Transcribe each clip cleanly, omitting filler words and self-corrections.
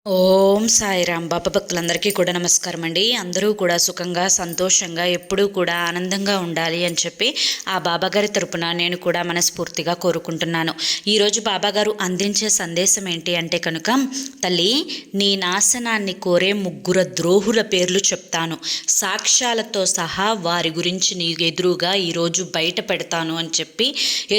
ఓం సాయిరామ్. బాబా భక్తులందరికీ కూడా నమస్కారం అండి. అందరూ కూడా సుఖంగా సంతోషంగా ఎప్పుడూ కూడా ఆనందంగా ఉండాలి అని చెప్పి ఆ బాబాగారి తరపున నేను కూడా మనస్ఫూర్తిగా కోరుకుంటున్నాను. ఈరోజు బాబాగారు అందించే సందేశం ఏంటి అంటే కనుక, తల్లి నీ నాశనాన్ని కోరే ముగ్గురు ద్రోహుల పేర్లు చెప్తాను, సాక్ష్యాలతో సహా వారి గురించి నీ ఎదురుగా ఈరోజు బయట పెడతాను అని చెప్పి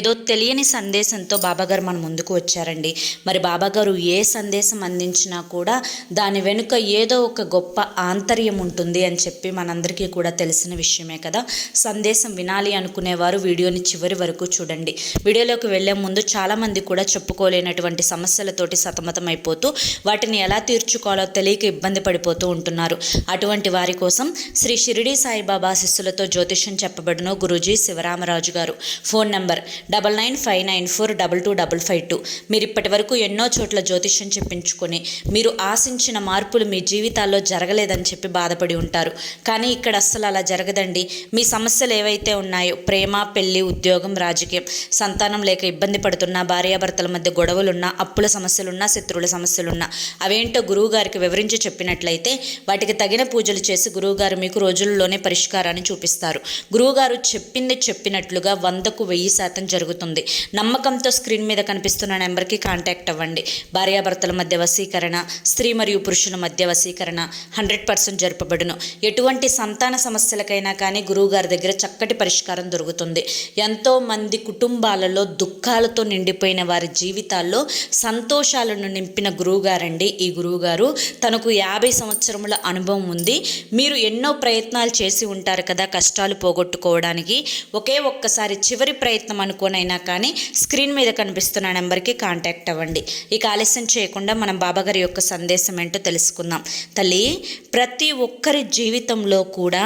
ఏదో తెలియని సందేశంతో బాబాగారు మన ముందుకు వచ్చారండి. మరి బాబాగారు ఏ సందేశం అందించినా కూడా దాని వెనుక ఏదో ఒక గొప్ప ఆంతర్యం ఉంటుంది అని చెప్పి మనందరికీ కూడా తెలిసిన విషయమే కదా. సందేశం వినాలి అనుకునేవారు వీడియోని చివరి వరకు చూడండి. వీడియోలోకి వెళ్లే ముందు చాలామంది కూడా చెప్పుకోలేనటువంటి సమస్యలతోటి సతమతమైపోతూ వాటిని ఎలా తీర్చుకోవాలో తెలియక ఇబ్బంది పడిపోతూ ఉంటున్నారు. అటువంటి వారి కోసం శ్రీ షిరిడి సాయిబాబా శిష్యులతో జ్యోతిష్యం చెప్పబడిన గురూజీ శివరామరాజు గారు. Phone number 995994225552. మీరు ఇప్పటి వరకు ఎన్నో చోట్ల జ్యోతిష్యం చెప్పించుకొని మీరు ఆశించిన మార్పులు మీ జీవితాల్లో జరగలేదని చెప్పి బాధపడి ఉంటారు. కానీ ఇక్కడ అస్సలు అలా జరగదండి. మీ సమస్యలు ఏవైతే ఉన్నాయో, ప్రేమ, పెళ్లి, ఉద్యోగం, రాజకీయం, సంతానం లేక ఇబ్బంది పడుతున్నా, భార్యాభర్తల మధ్య గొడవలున్నా, అప్పుల సమస్యలున్నా, శత్రువుల సమస్యలున్నా, అవేంటో గురువుగారికి వివరించి చెప్పినట్లయితే వాటికి తగిన పూజలు చేసి గురువుగారు మీకు రోజుల్లోనే పరిష్కారాన్ని చూపిస్తారు. గురువుగారు చెప్పింది చెప్పినట్లుగా 100కు 1000% జరుగుతుంది. నమ్మకంతో స్క్రీన్ మీద కనిపిస్తున్న నెంబర్కి కాంటాక్ట్ అవ్వండి. భార్యాభర్తల మధ్య వశీకరణ, స్త్రీ మరియు పురుషుల మధ్య వశీకరణ 100% జరపబడును. ఎటువంటి సంతాన సమస్యలకైనా కానీ గురువుగారి దగ్గర చక్కటి పరిష్కారం దొరుకుతుంది. ఎంతోమంది కుటుంబాలలో దుఃఖాలతో నిండిపోయిన వారి జీవితాల్లో సంతోషాలను నింపిన గురువుగారండి ఈ గురువుగారు. తనకు 50 సంవత్సరముల అనుభవం ఉంది. మీరు ఎన్నో ప్రయత్నాలు చేసి ఉంటారు కదా కష్టాలు పోగొట్టుకోవడానికి. ఒక్కసారి చివరి ప్రయత్నం అనుకోనైనా కానీ స్క్రీన్ మీద కనిపిస్తున్న నెంబర్కి కాంటాక్ట్ అవ్వండి. ఇక ఆలస్యం చేయకుండా మనం బాబాగారి యొక్క సందేశం ఏంటో తెలుసుకుందాం. తల్లి, ప్రతి ఒక్కరి జీవితంలో కూడా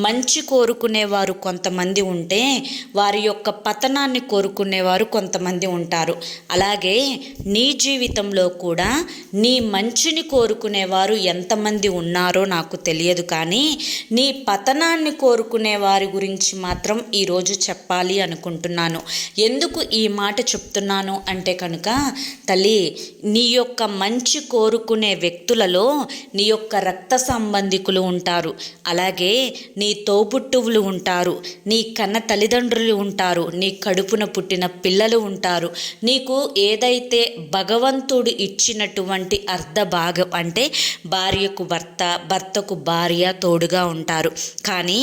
మంచి కోరుకునేవారు కొంతమంది ఉంటే వారి యొక్క పతనాన్ని కోరుకునేవారు కొంతమంది ఉంటారు. అలాగే నీ జీవితంలో కూడా నీ మంచిని కోరుకునేవారు ఎంతమంది ఉన్నారో నాకు తెలియదు, కానీ నీ పతనాన్ని కోరుకునే వారి గురించి మాత్రం ఈరోజు చెప్పాలి అనుకుంటున్నాను. ఎందుకు ఈ మాట చెప్తున్నాను అంటే కనుక, తల్లి నీ యొక్క మంచి కోరుకునే వ్యక్తులలో నీ యొక్క రక్త సంబంధికులు ఉంటారు, అలాగే నీ తోబుట్టువులు ఉంటారు, నీ కన్న తల్లిదండ్రులు ఉంటారు, నీ కడుపున పుట్టిన పిల్లలు ఉంటారు. నీకు ఏదైతే భగవంతుడు ఇచ్చినటువంటి అర్ధ భాగం అంటే భార్యకు భర్త, భర్తకు భార్య తోడుగా ఉంటారు. కానీ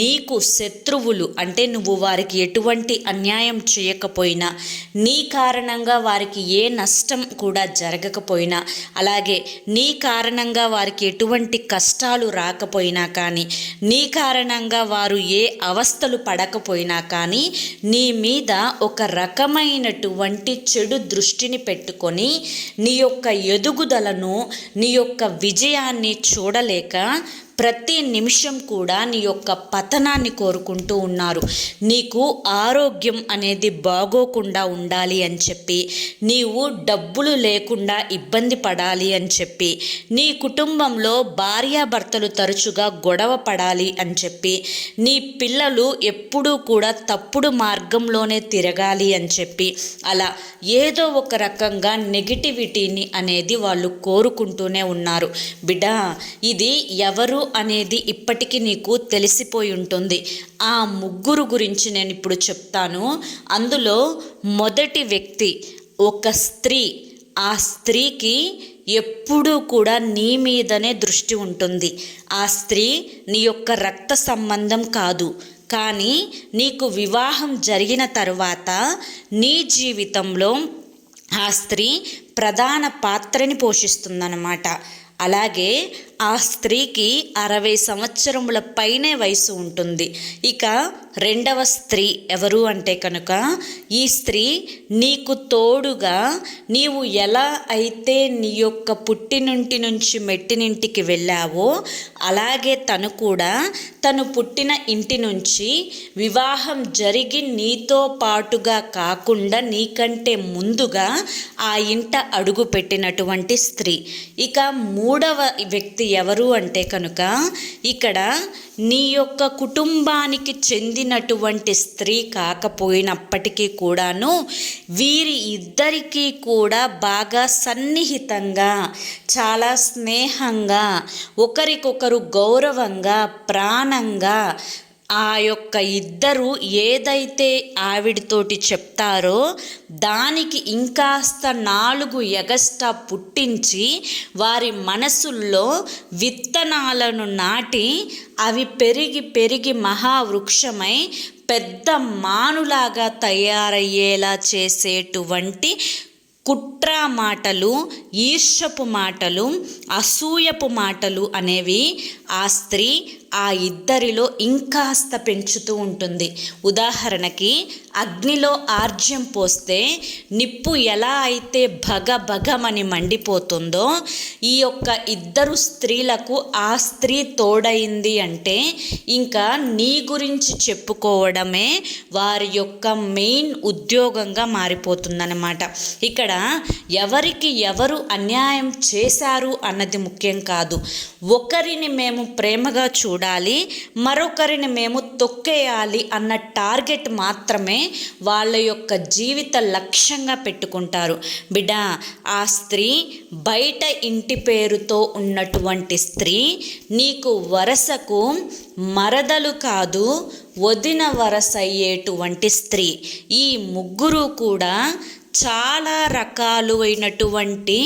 నీకు శత్రువులు అంటే నువ్వు వారికి ఎటువంటి అన్యాయం చేయకపోయినా, నీ కారణంగా వారికి ఏ నష్టం కూడా జరగకపోయినా, అలాగే నీ కారణంగా వారికి ఎటువంటి కష్టాలు రాకపోయినా కానీ, నీ కారణంగా వారు ఏ అవస్థలు పడకపోయినా కానీ నీ మీద ఒక రకమైనటువంటి చెడు దృష్టిని పెట్టుకొని నీ యొక్క ఎదుగుదలను, నీ యొక్క విజయాన్ని చూడలేక ప్రతి నిమిషం కూడా నీ యొక్క పతనాన్ని కోరుకుంటూ ఉన్నారు. నీకు ఆరోగ్యం అనేది బాగోకుండా ఉండాలి అని చెప్పి, నీవు డబ్బులు లేకుండా ఇబ్బంది పడాలి అని చెప్పి, నీ కుటుంబంలో భార్యాభర్తలు తరచుగా గొడవ పడాలి అని చెప్పి, నీ పిల్లలు ఎప్పుడూ కూడా తప్పుడు మార్గంలోనే తిరగాలి అని చెప్పి, అలా ఏదో ఒక రకంగా నెగిటివిటీని అనేది వాళ్ళు కోరుకుంటూనే ఉన్నారు. బిడ్డ, ఇది ఎవరు అనేది ఇప్పటికీ నీకు తెలిసిపోయి ఉంటుంది. ఆ ముగ్గురు గురించి నేను ఇప్పుడు చెప్తాను. అందులో మొదటి వ్యక్తి ఒక స్త్రీ. ఆ స్త్రీకి ఎప్పుడూ కూడా నీ మీదనే దృష్టి ఉంటుంది. ఆ స్త్రీ నీ యొక్క రక్త సంబంధం కాదు, కానీ నీకు వివాహం జరిగిన తరువాత నీ జీవితంలో ఆ స్త్రీ ప్రధాన పాత్రని పోషిస్తుందన్నమాట. అలాగే ఆ స్త్రీకి 60 సంవత్సరముల పైనే వయసు ఉంటుంది. ఇక రెండవ స్త్రీ ఎవరు అంటే కనుక, ఈ స్త్రీ నీకు తోడుగా నీవు ఎలా అయితే నీ యొక్క పుట్టినింటి నుంచి మెట్టినింటికి వెళ్ళావో, అలాగే తను కూడా తను పుట్టిన ఇంటి నుంచి వివాహం జరిగి నీతో పాటుగా కాకుండా నీకంటే ముందుగా ఆ ఇంట అడుగు పెట్టినటువంటి స్త్రీ. ఇక మూడవ వ్యక్తి ఎవరు అంటే కనుక ఇక్కడ నీ యొక్క కుటుంబానికి చెందినటువంటి స్త్రీ కాకపోయినప్పటికీ కూడాను వీరి ఇద్దరికీ కూడా బాగా సన్నిహితంగా, చాలా స్నేహంగా, ఒకరికొకరు గౌరవంగా, ప్రాణంగా ఆ యొక్క ఇద్దరు ఏదైతే ఆవిడతోటి చెప్తారో దానికి ఇంకాస్త 4 ఎగస్ట్రా పుట్టించి వారి మనసుల్లో విత్తనాలను నాటి అవి పెరిగి పెరిగి మహావృక్షమై పెద్ద మానులాగా తయారయ్యేలా చేసేటువంటి కుట్ర మాటలు, ఈర్ష్యపు మాటలు, అసూయపు మాటలు అనేవి ఆ స్త్రీ ఆ ఇద్దరిలో ఇంకాస్త పెంచుతూ ఉంటుంది. ఉదాహరణకి అగ్నిలో ఆర్జ్యం పోస్తే నిప్పు ఎలా అయితే భగభగమని మండిపోతుందో ఈ యొక్క ఇద్దరు స్త్రీలకు ఆ స్త్రీ తోడైంది అంటే ఇంకా నీ గురించి చెప్పుకోవడమే వారి యొక్క మెయిన్ ఉద్యోగంగా మారిపోతుందన్నమాట. ఇక్కడ ఎవరికి ఎవరు అన్యాయం చేశారు అన్నది ముఖ్యం కాదు. ఒకరిని మేము ప్రేమగా చూడాలి, మరొకరిని మేము తొక్కేయాలి అన్న టార్గెట్ మాత్రమే వాళ్ళ యొక్క జీవిత లక్ష్యంగా పెట్టుకుంటారు. బిడ్డ, ఆ స్త్రీ బయట ఇంటి పేరుతో ఉన్నటువంటి స్త్రీ నీకు వరసకు మరదలు కాదు, వదిన వరస అయ్యేటువంటి స్త్రీ. ఈ ముగ్గురు కూడా చాలా రకాలైనటువంటి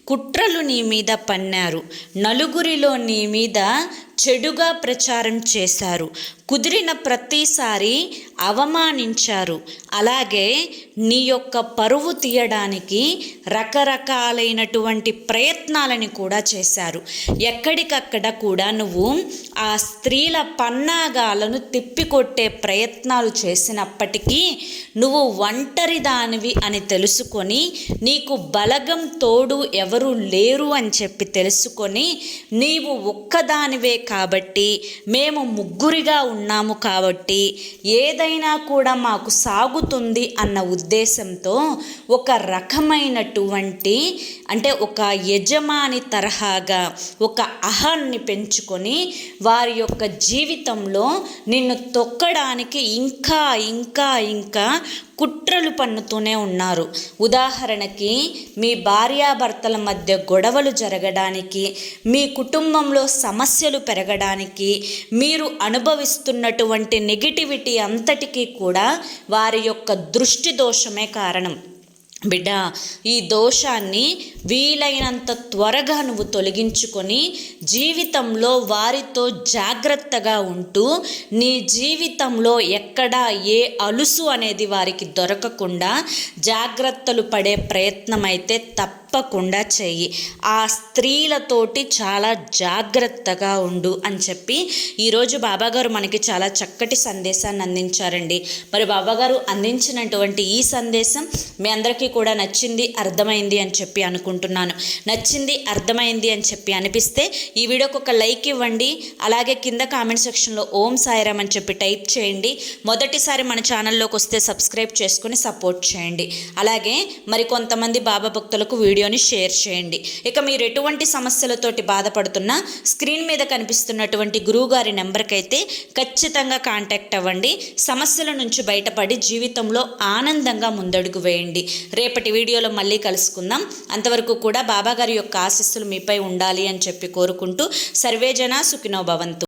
కుట్రలు నీ మీద పన్నారు. నలుగురిలో నీ మీద చెడుగా ప్రచారం చేశారు. కుదిరిన ప్రతిసారి అవమానించారు. అలాగే నీ యొక్క పరువు తీయడానికి రకరకాలైనటువంటి ప్రయత్నాలని కూడా చేశారు. ఎక్కడికక్కడ కూడా నువ్వు ఆ స్త్రీల పన్నాగాలను తిప్పికొట్టే ప్రయత్నాలు చేసినప్పటికీ నువ్వు ఒంటరి దానివి అని తెలుసుకొని, నీకు బలగం తోడు ఎవరు లేరు అని చెప్పి తెలుసుకొని, నీవు ఒక్కదానివే కాబట్టి, మేము ముగ్గురిగా ఉన్నాము కాబట్టి ఏదైనా కూడా మాకు సాగుతుంది అన్న ఉద్దేశంతో ఒక రకమైనటువంటి అంటే ఒక యజమాని తరహాగా ఒక అహాన్ని పెంచుకొని వారి యొక్క జీవితంలో నిన్ను తొక్కడానికి ఇంకా ఇంకా ఇంకా కుట్రలు పన్నుతూనే ఉన్నారు. ఉదాహరణకి మీ భార్యాభర్తల మధ్య గొడవలు జరగడానికి, మీ కుటుంబంలో సమస్యలు పెరగడానికి, మీరు అనుభవిస్తున్నటువంటి నెగిటివిటీ అంతటికీ కూడా వారి యొక్క దృష్టి దోషమే కారణం. బిడ్డ, ఈ దోషాన్ని వీలైనంత త్వరగా నువ్వు తొలగించుకొని జీవితంలో వారితో జాగ్రత్తగా ఉంటూ నీ జీవితంలో ఎక్కడా ఏ అలుసు అనేది వారికి దొరకకుండా జాగ్రత్తలు పడే ప్రయత్నం అయితే తప్పకుండా చెయ్యి. ఆ స్త్రీలతోటి చాలా జాగ్రత్తగా ఉండు అని చెప్పి ఈరోజు బాబాగారు మనకి చాలా చక్కటి సందేశాన్ని అందించారండి. మరి బాబాగారు అందించినటువంటి ఈ సందేశం మీ అందరికీ కూడా నచ్చింది, అర్థమైంది అని చెప్పి అనుకుంటున్నాను. నచ్చింది, అర్థమైంది అని చెప్పి అనిపిస్తే ఈ వీడియోకి ఒక లైక్ ఇవ్వండి. అలాగే కింద కామెంట్ సెక్షన్లో ఓం సాయిరామ్ అని చెప్పి టైప్ చేయండి. మొదటిసారి మన ఛానల్లోకి వస్తే సబ్స్క్రైబ్ చేసుకుని సపోర్ట్ చేయండి. అలాగే మరి కొంతమంది బాబా భక్తులకు వీడియోని షేర్ చేయండి. ఇక మీరు ఎటువంటి సమస్యలతోటి బాధపడుతున్నా స్క్రీన్ మీద కనిపిస్తున్నటువంటి గురువుగారి నెంబర్కి అయితే ఖచ్చితంగా కాంటాక్ట్ అవ్వండి. సమస్యల నుంచి బయటపడి జీవితంలో ఆనందంగా ముందడుగు వేయండి. రేపటి వీడియోలో మళ్ళీ కలుసుకుందాం. అంతవరకు కూడా బాబాగారి యొక్క ఆశీస్సులు మీపై ఉండాలి అని చెప్పి కోరుకుంటూ సర్వేజన సుఖినో భవంతు.